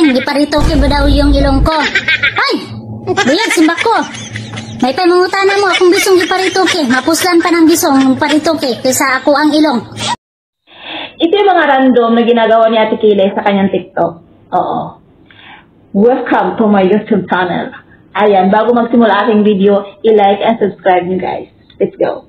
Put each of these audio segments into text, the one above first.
akin, giparitoke ba daw yung ilong ko? Ay! Buyag, simbak ko. May pamangutana mo akong bisong giparitoke. Mapuslan pa ng bisong paritoke kaysa ako ang ilong. Ito yung mga random na ginagawa ni Ate Kilay sa kanyang TikTok. Oo. Welcome to my YouTube channel. Ayan, bago magsimula aking video, i-like and subscribe nyo guys. Let's go.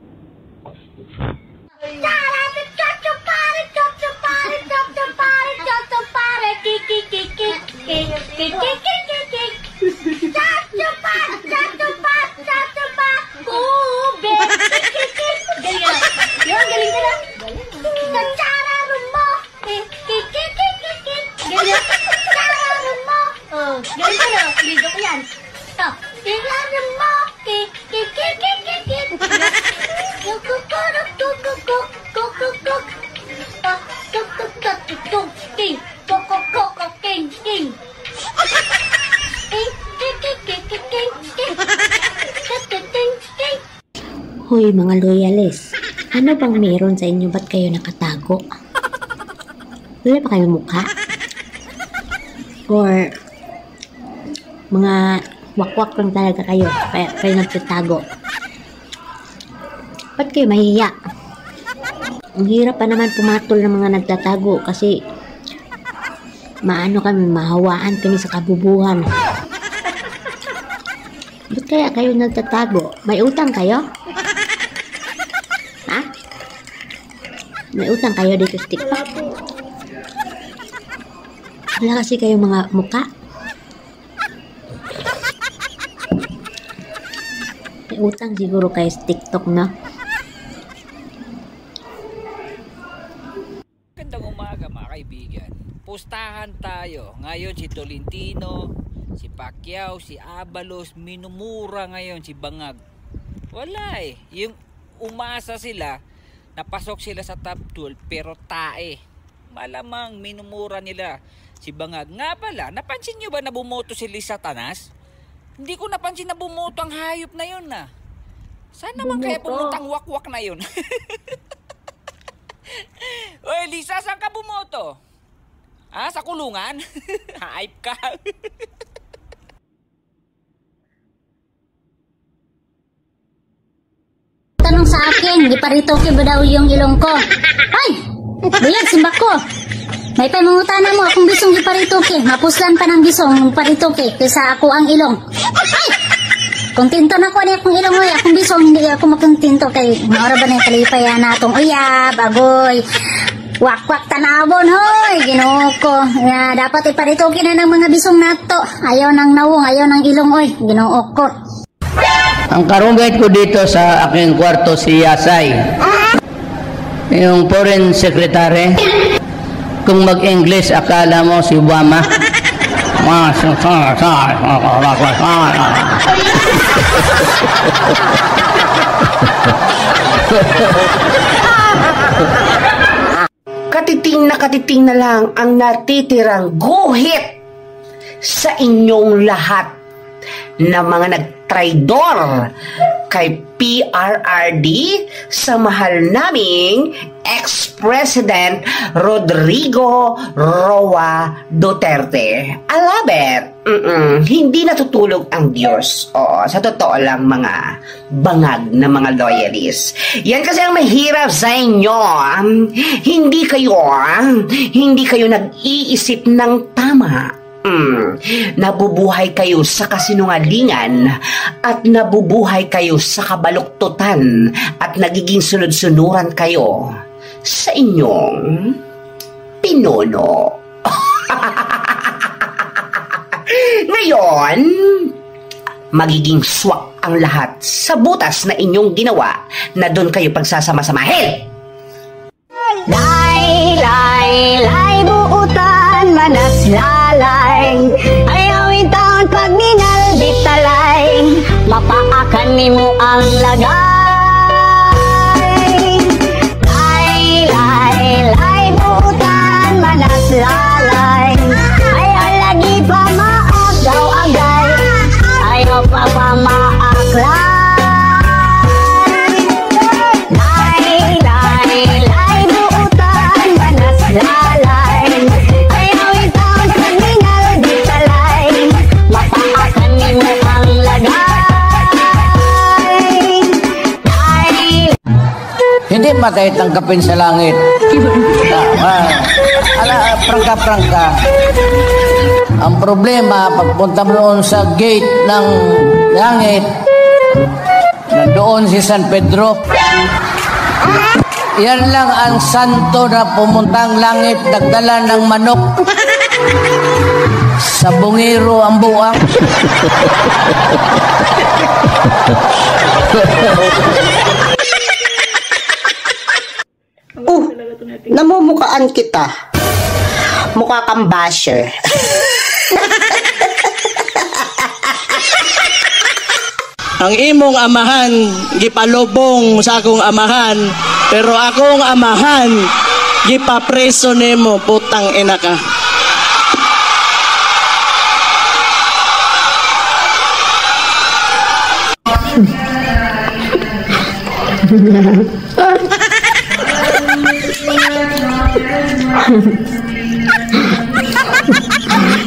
Hoy mga loyalist, ano bang meron sa inyo? Ba't kayo nakatago? Wala pa kayong mukha? Or mga wakwak lang talaga kayo, kaya kayo nagtatago? Ba't kayo mahiya? Ang hirap pa naman pumatol ng mga nagtatago kasi mahawaan kami sa kabubuhan. Ba't kaya kayo nagtatago? May utang kayo? Ha? May utang kayo dito sa TikTok? Wala kasi kayo mga mukha? May utang siguro kayo sa TikTok, no? Magandang umaga mga kaibigan. Pustahan tayo. Ngayon si Tolentino, si Pacquiao, si Abalos, minumura ngayon si Bangag. Wala eh. Yung umasa sila, napasok sila sa top 12 pero tae. Malamang minumura nila si Bangag. Nga pala, napansin nyo ba na bumoto si Liz Satanas? Hindi ko napansin na bumoto ang hayop na yun na. Saan naman kaya pumutang wakwak na yun? Oy Lisa, saan ka bumoto? Ah, sa kulungan? Hype ka. Tanong sa akin, giparitoke ba daw yung ilong ko? Ay! Buyag, simbak ko. May pamangutana mo akong bisong giparitoke. Mapuslan pa ng bisong paritoke kaysa ako ang ilong. Ay! Kontento na ko na akong ilong oy. Akong bisong hindi ako makontento kay maura ba na yung kalipaya natong uyab, agoy. Wakwak tanabon hoy, Ginoo ko. Nga dapat iparitoke na ng mga bisong nato. Ayaw nang nawong, ayaw nang ilong oy, Ginoo ko. Ang karunggay ko dito sa aking kwarto si Yasay. Yung foreign secretary. Kung mag-English, akala mo si Obama. Katiting na lang ang natitirang guhit sa inyong lahat na mga nagtraidor kay PRRD sa mahal naming ex-president Rodrigo Roa Duterte. I love it. Hindi natutulog ang Diyos. Oo, sa totoo lang mga bangag na mga loyalists. Yan kasi ang mahirap sa inyo. Hindi kayo nag-iisip ng tama. Nabubuhay kayo sa kasinungalingan at nabubuhay kayo sa kabaluktutan at nagiging sunod-sunuran kayo sa inyong pinuno. Ngayon, magiging swak ang lahat sa butas na inyong ginawa na doon kayo pagsasama-samahin. Lay, buutan, manas lalay, ayaw itaon pag minalbit talay, mapaakan ni mo ang lagay. Lay, buutan, manas lalay, ayaw lagi pa maagaw agay, ayaw pa maaklay. Lay, buutan, manas lalay, ayaw itaon pag minalbit Hindi matay tangkapin sa langit. Prangka-prangka. Ang problema, pagpunta mo doon sa gate ng langit, nandoon si San Pedro. Yan lang ang santo na pumuntang langit, nagdala ng manok. Sa bungiro ang buwak. Namumukaan kita. Mukha kang basher. Ang imong amahan gipalubong sa akong amahan, pero akong amahan gipapreso nimo, putang ina ka.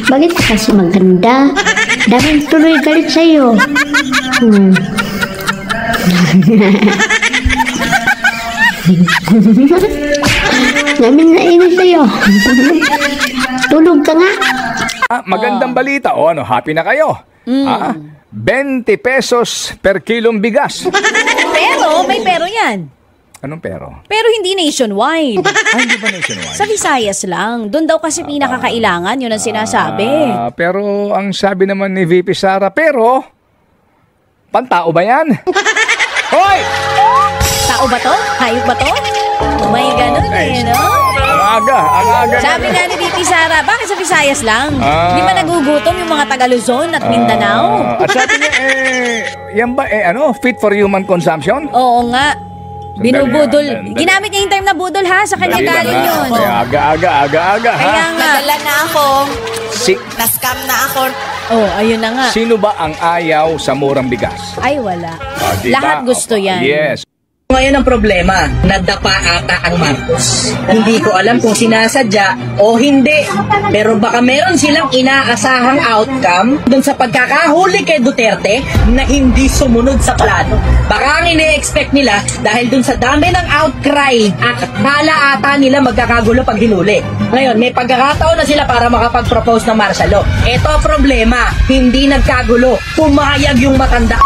Bakit ka kasi maganda? Daming tuloy galit sa'yo. Namin nainis sa'yo. Tulog ka nga. Magandang balita. O ano, happy na kayo? 20 pesos per kilong bigas. Pero, may pero yan. Anong pero? Pero hindi nationwide. Hindi ba nationwide? Sa Visayas lang. Doon daw kasi pinakakailangan, yun ang sinasabi. Pero ang sabi naman ni VP Sara, pero, pantao ba yan? Hoy! Tao ba to? Hayop ba to? May ganun eh, no? Ang aga. Sabi nga ni VP Sara, bakit sa Visayas lang? Di ba nagugutom yung mga taga Luzon at Mindanao? At sabi niya, yan ba, fit for human consumption? Oo nga. Binubudol. Ginamit niya yung term na budol ha. Sa kanya galing yun. Aga ha. Kaya nga. Nadala na ako. Na-scam na ako. Oh, ayun na nga. Sino ba ang ayaw sa murang bigas? Ay, wala. Diba? Lahat gusto yan. Yes. Ngayon ang problema, nadapa ata ang Marcos. Hindi ko alam kung sinasadya o hindi. Pero baka meron silang inaasahang outcome dun sa pagkakahuli kay Duterte na hindi sumunod sa plano. Baka ang ine-expect nila dahil dun sa dami ng outcry, akala ata nila magkakagulo pag hinuli. Ngayon, may pagkakataon na sila para makapag-propose ng martial law. Ito ang problema, hindi nagkagulo. Pumayag yung matanda.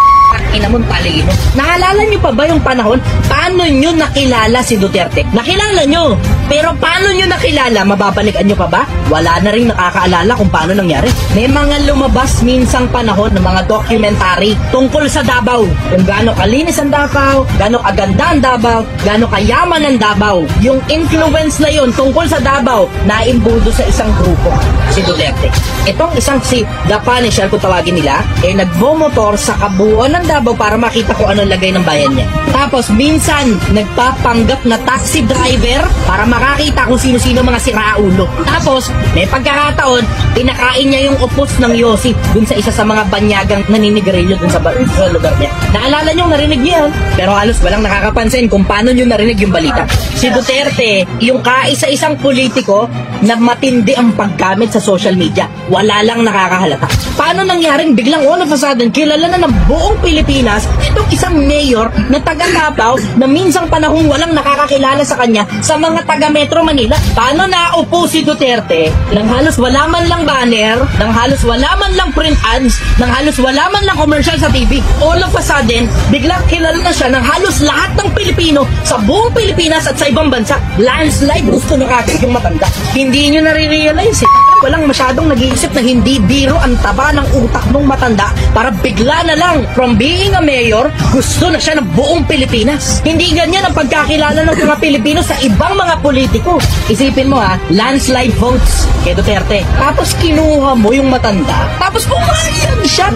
Inamon talino. Naalala nyo pa ba yung panahon? Paano nyo nakilala si Duterte? Nakilala nyo. Pero paano nyo nakilala? Mababalikan nyo pa ba? Wala na rin nakakaalala kung paano nangyari. May mga lumabas minsang panahon ng mga documentary tungkol sa Davao. Kung gaano kalinis ang Davao, gaano kaganda ang Davao, gaano kayaman ang Davao. Yung influence na yun tungkol sa Davao, naimbudo sa isang grupo, si Duterte. Itong isang si The Punisher, kung tawagin nila, nagvomotor sa kabuuan ng Davao para makita kung anong lagay ng bayan niya. Tapos minsan nagpapanggap na taxi driver para makakita kung sino-sino mga siraulo. Tapos may pagkakataon pinakain niya yung upos ng Yossi dun sa isa sa mga banyagang naninigarilyo dun sa lugar niya. Naalala niyo, narinig niyo yan? Pero halos walang nakakapansin kung paano niyo narinig yung balita. Si Duterte, yung kaisa-isang politiko na matindi ang paggamit sa social media. Wala lang nakakahalata. Paano nangyaring biglang all of a sudden kilala na ng buong Pilipinas itong isang mayor na taga Davao na minsang panahong walang nakakakilala sa kanya sa mga taga Metro Manila? Paano naupo si Duterte nang halos wala man lang banner, nang halos wala man lang print ads, nang halos wala man lang commercial sa TV? All of a sudden, biglang kilala na siya ng halos lahat ng Pilipino sa buong Pilipinas at sa ibang bansa. Landslide, gusto na kagad yung matanda. Hindi nyo nare-realize eh. Walang masyadong nag-iisip na hindi biro ang taba ng utak ng matanda para bigla na lang from being a mayor, gusto na siya ng buong Pilipinas. Hindi ganyan ang pagkakilala ng mga Pilipino sa ibang mga politiko. Isipin mo ha, landslide votes kay Duterte. Tapos kinuha mo yung matanda. Tapos pumayag siya.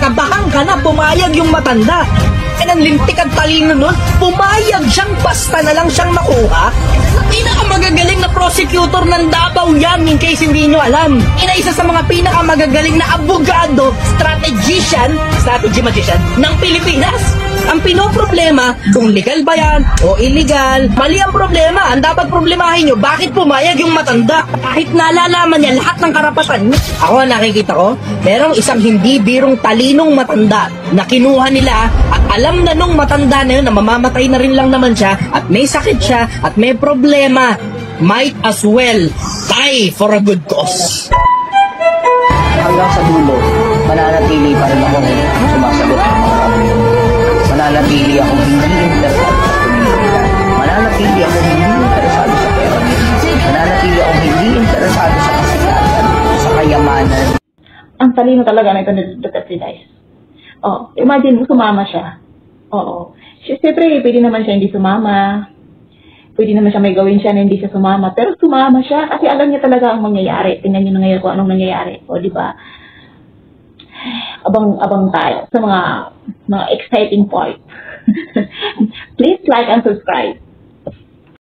Kabahan ka na, pumayag yung matanda. Ang lintik at talino nun, pumayag siyang basta na lang siyang makuha. Pinakamagagaling na prosecutor ng Davao yan, in case hindi nyo alam. Isa sa mga pinakamagagaling na abogado, strategy magician ng Pilipinas. Ang pinoproblema, kung legal ba yan o illegal. Mali ang problema. Ang dapat problemahin nyo, bakit pumayag yung matanda? Kahit nalalaman niya lahat ng karapatan niya. Ako, nakikita ko, merong isang hindi birong talinong matanda na kinuha nila at alam na nung matanda na yun na mamamatay na rin lang naman siya at may sakit siya at may problema. Might as well die for a good cause. Hanggang sa dulo, mananatili pa rin akong sumasagot ng mga tanong. Mananatili akong hindi interesado sa politika. Mananatili akong hindi interesado sa pera. Mananatili akong hindi interesado sa kasikatan, sa kayamanan. Ang talino talaga na ito ni Duterte, guys. Oh, imagine mo sumama siya. Oo. Siyempre, pwede naman siya hindi sumama. Pwede naman siya may gawin siya na hindi siya sumama. Pero sumama siya kasi alam niya talaga ang mangyayari. Tingnan niyo na ngayon kung anong nangyayari. O, di ba? Abang tayo sa mga exciting part. Please like and subscribe.